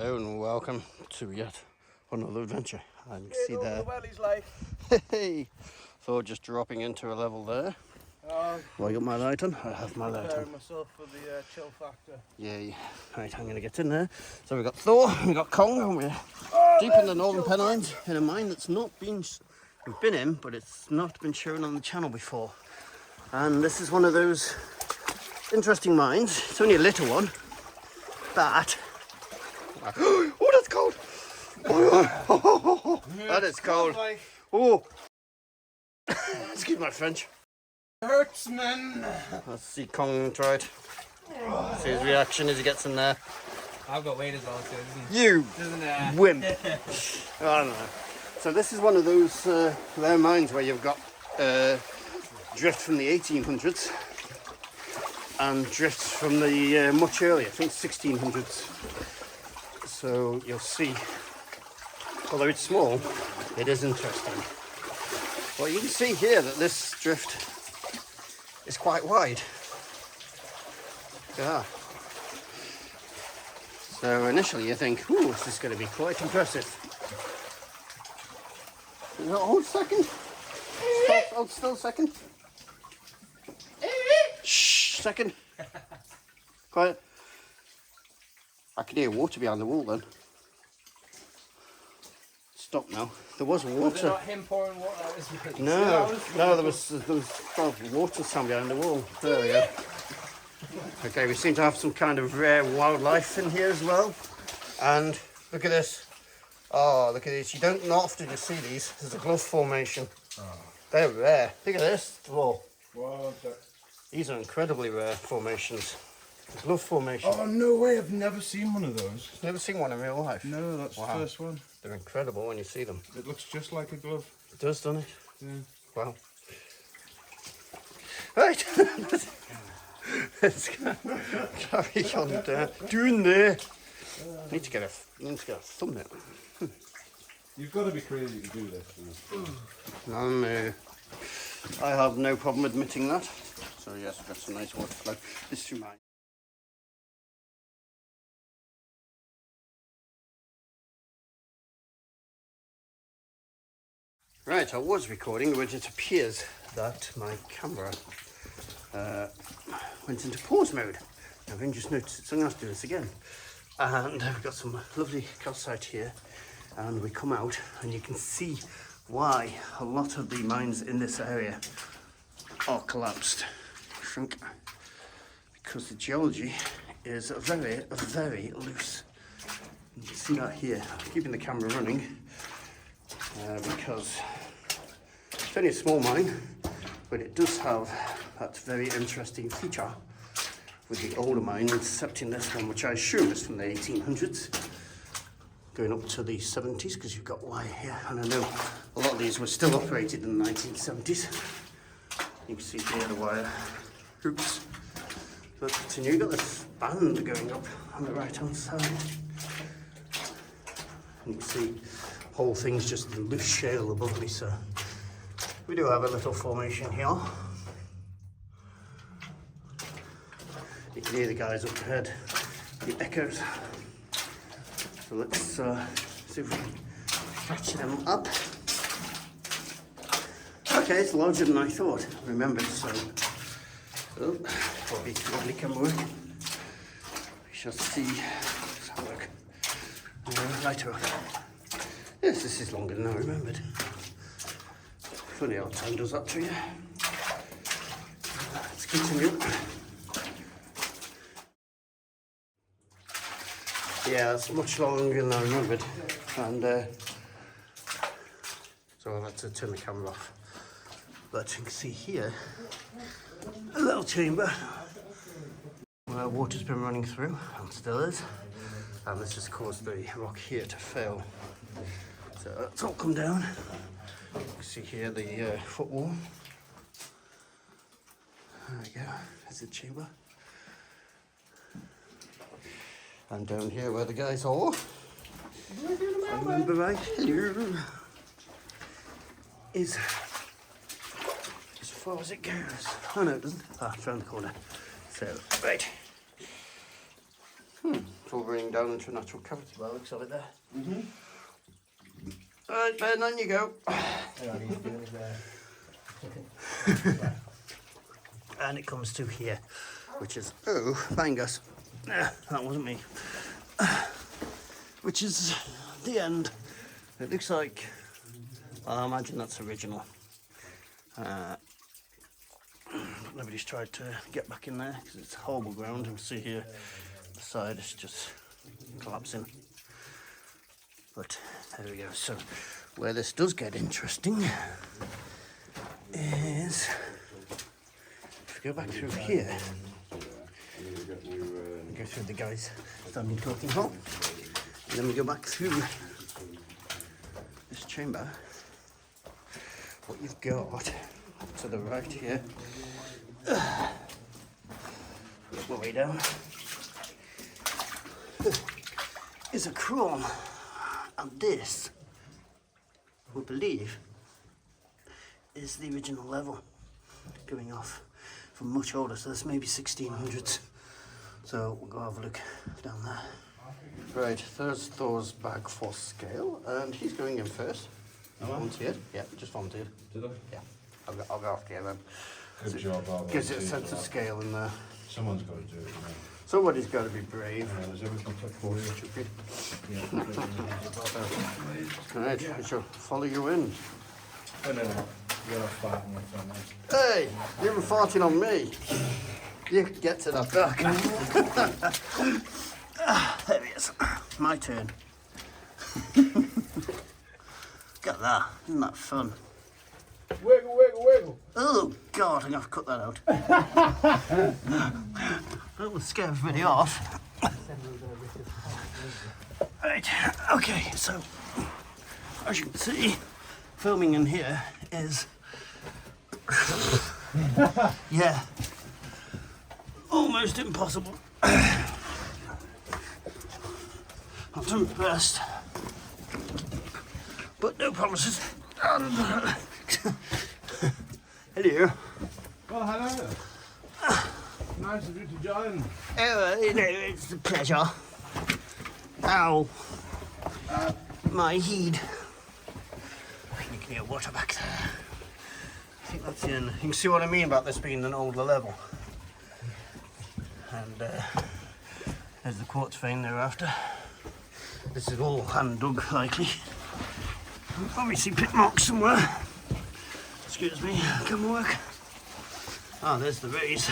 Hello and welcome to yet another adventure. And you can see there. Well, he's like. Hey, so just dropping into a level there. Well, I got my light on. I have my light on. Myself for the chill factor. Yay! Right, I'm gonna get in there. So we've got Thor, we've got Kong, and we're deep in the northern Pennines in a mine that's not been we've been in, but it's not been shown on the channel before. And this is one of those interesting mines. It's only a little one, but oh, that's cold. Oh, that is cold. Oh, excuse my French. Hurts, man. Let's see Kong try it. See his reaction as he gets in there. I've got weight as well, so You wimp. I don't know. So this is one of those rare mines where you've got drift from the 1800s and drift from the much earlier, I think 1600s. So you'll see, although it's small, it is interesting. Well, you can see here that this drift is quite wide. Yeah. So initially you think, ooh, this is going to be quite impressive. Hold a second. Hold still a second. Shh, second. Quiet. I can hear water behind the wall then. Stop now. There was water. Was it not him pouring water out his face? No, there was water sound behind the wall. There we go. Okay, we seem to have some kind of rare wildlife in here as well. And look at this. Oh, look at this. You don't often see these. There's a glove formation. Oh. They're rare. Look at this. Whoa. Wow. These are incredibly rare formations. The glove formation. Oh, no way. I've never seen one of those. Never seen one in real life? No, that's the first one. They're incredible when you see them. It looks just like a glove. It does, doesn't it? Yeah. Wow. Right. Let's carry on doing there. Need to get a thumbnail. You've got to be crazy to do this. No, I have no problem admitting that. So yes, we've got some nice water flow. This is mine. Right, I was recording, but it appears that my camera went into pause mode. I've only just noticed it, so I'm going to have to do this again. And we've got some lovely calcite here, and we come out and you can see why a lot of the mines in this area are collapsed, shrunk, because the geology is very loose. You can see that here. I'm keeping the camera running because it's only a small mine, but it does have that very interesting feature with the older mine intercepting this one, which I assume is from the 1800s, going up to the 70s, because you've got wire here, and I know a lot of these were still operated in the 1970s. You can see here the wire hoops. Let's continue. You've got this band going up on the right hand side. And you can see the whole thing's just loose shale above me, so we do have a little formation here. You can hear the guys up ahead, the echoes. So let's see if we can catch them up. Okay, it's larger than I thought. Remembered, so probably can work. We shall see. Let's have a look. Lighter up. Yes, this is longer than I remembered. Funny how time does that to you. Let's continue. Yeah, it's much longer than I remembered, and so I've had to turn the camera off. But you can see here a little chamber where water's been running through, and still is, and this has caused the rock here to fail. So that's all come down. You can see here the footwall. There we go, there's the chamber. And down here where the guys are, I remember right, hello, is as far as it goes. Oh no, it doesn't. Ah, it's around the corner. So, right. filtering down into a natural cavity by the looks of it there. Alright, Ben, on you go. And it comes to here, which is, oh, fine us. That wasn't me. Which is the end. It looks like, I imagine that's original. Nobody's tried to get back in there because it's horrible ground. You can see here, the side is just collapsing. But there we go. So where this does get interesting is if we go back through here, go through the guys standing talking hole, and then we go back through this chamber. What you've got to the right here, work my way down, is a crawl, and this, we believe, is the original level going off from much older, so this may be 1600s. So we'll go have a look down there. Right, there's Thor's bag for scale, and he's going in first. Volunteered? Yeah, just volunteered. Did I? Yeah, I'll go after you then. Good job, Albert. Gives it a sense of scale in there. Someone's got to do it, you know. Somebody's got to be brave. There's everything for you. Right, I shall follow you in. Oh, no. You're not farting like that, mate. Hey, you were farting on me. You can get to that back. There he is. My turn. Look at that. Isn't that fun? Wiggle, wiggle, wiggle. Oh, God, I'm going to have to cut that out. That will scare everybody off. Right, okay, so as you can see, filming in here is, yeah, almost impossible. I'll do my best, but no promises. Hello. Well, hello. Nice of you to join. Oh, it's a pleasure. Ow. My head. You can hear water back there. I think that's the end. You can see what I mean about this being an older level. And there's the quartz vein thereafter. This is all hand dug, likely. Obviously pit marks somewhere. Excuse me, can work. Ah, there's the rays.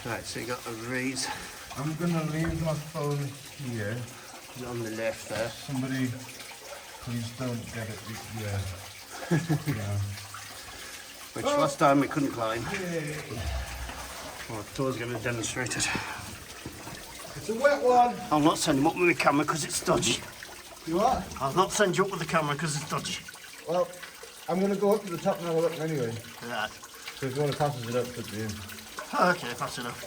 Right, so you got the rays I'm going to leave my phone here. on the left there. Somebody, please don't get it. Yeah. Yeah. Which last time we couldn't climb. Well, Thor's going to demonstrate it. It's a wet one. I'll not send him up with the camera because it's dodgy. You are? I'll not send you up with the camera because it's dodgy. Well, I'm going to go up to the top and have a look anyway. Right. So if you want to pass it up, put it in. Oh, okay, that's enough.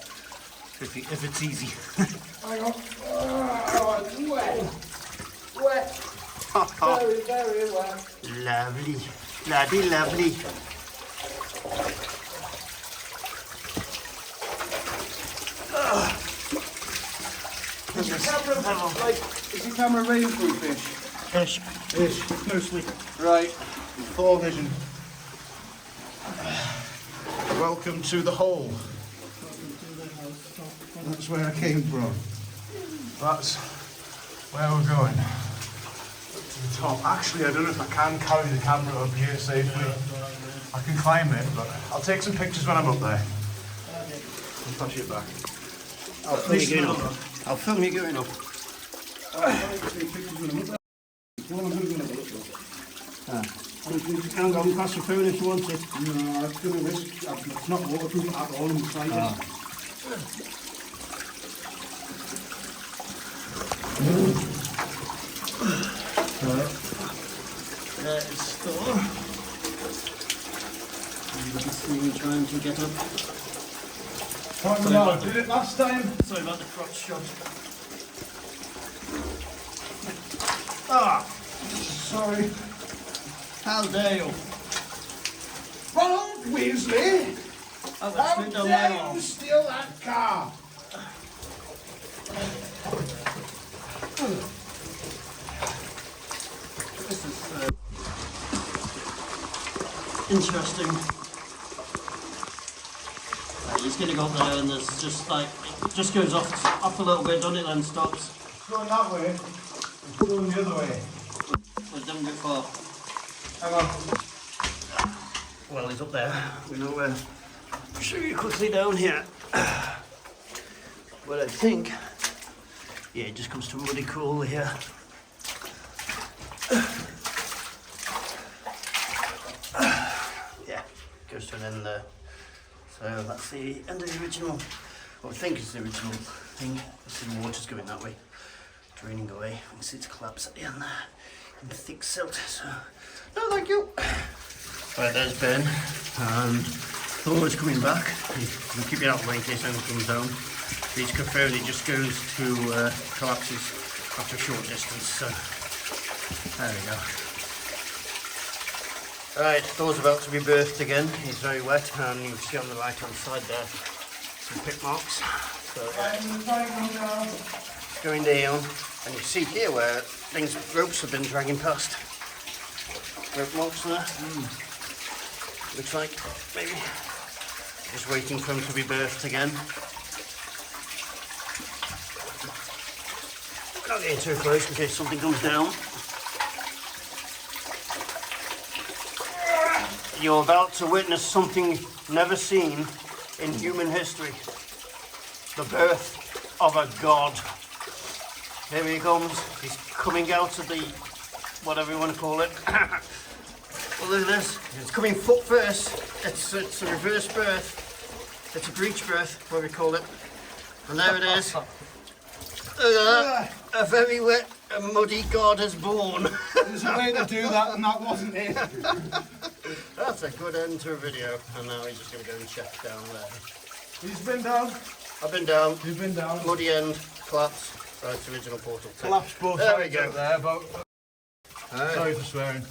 If it's easy. Hang on. Oh, it's wet. Wet. Very, very wet. Lovely. Bloody lovely. Is your camera rainproof-ish? Ish. Ish. Mostly. Right. Full vision. Welcome to the hole. That's where I came from. That's where we're going. Up to the top. Actually, I don't know if I can carry the camera up here safely. I can climb it, but I'll take some pictures when I'm up there. I'll pass it back. I'll film you going up. I'll film you going up. You can go and pass your phone if you want it. No, it's going to risk. It's not waterproof at all inside it. There's Thor. You can see me trying to get up. Quite well. Did it last time? Sorry about the crotch shot. Ah! Sorry. How dare you? Well, Weasley! I've How got down dare my arm. you steal that car? This is interesting. Right, he's gonna go up there and there's just like, it just goes off a little bit, doesn't it, then stops. It's going that way. It's going the other way. We've done before. Hang on. Well, he's up there. We know where. Show you quickly down here. Well, I think, yeah, it just comes to a muddy pool here. Yeah, goes to an end there. So that's the end of the original, what I think is the original thing. You see the water's going that way, draining away. You can see it's collapsed at the end there in the thick silt. So, no, thank you. Right, there's Ben, and Thor is coming back. We'll keep it out of the way in case anything comes down. He's confirmed it just goes to collapses after a short distance, so there we go. Right, Thor's about to be birthed again. He's very wet, and you can see on the right hand side there some pit marks. So it's going down, and you see here where ropes have been dragging past. Rope marks there. Looks like maybe just waiting for him to be birthed again. Not getting too close in case something comes down. You're about to witness something never seen in human history. The birth of a god. Here he comes. He's coming out of the, whatever you want to call it. Well, look at this. It's coming foot first. It's a reverse birth. It's a breech birth, what we call it. And there it is. Look at that. A very wet and muddy god is born. There's a way to do that, and that wasn't it. That's a good end to a video. And now he's just going to go and check down there. He's been down. I've been down. You've been down. Muddy end, collapse. Right, it's the original portal. Collapsed both There we sides go. up there, about, sorry for swearing.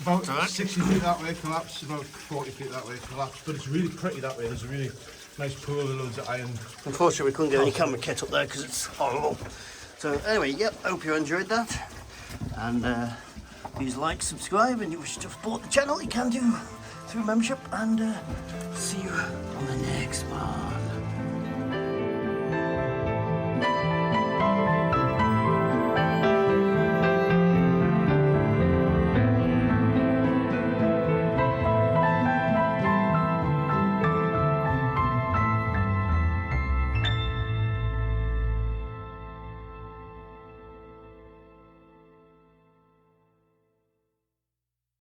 About Alright. 60 feet that way collapsed, about 40 feet that way collapsed. But it's really pretty that way. There's a really nice pool with loads of iron. Unfortunately, we couldn't get any camera kit up there because it's horrible. So anyway, yep, hope you enjoyed that. And please like, subscribe, and if you wish to support the channel, you can do through membership. And see you on the next one.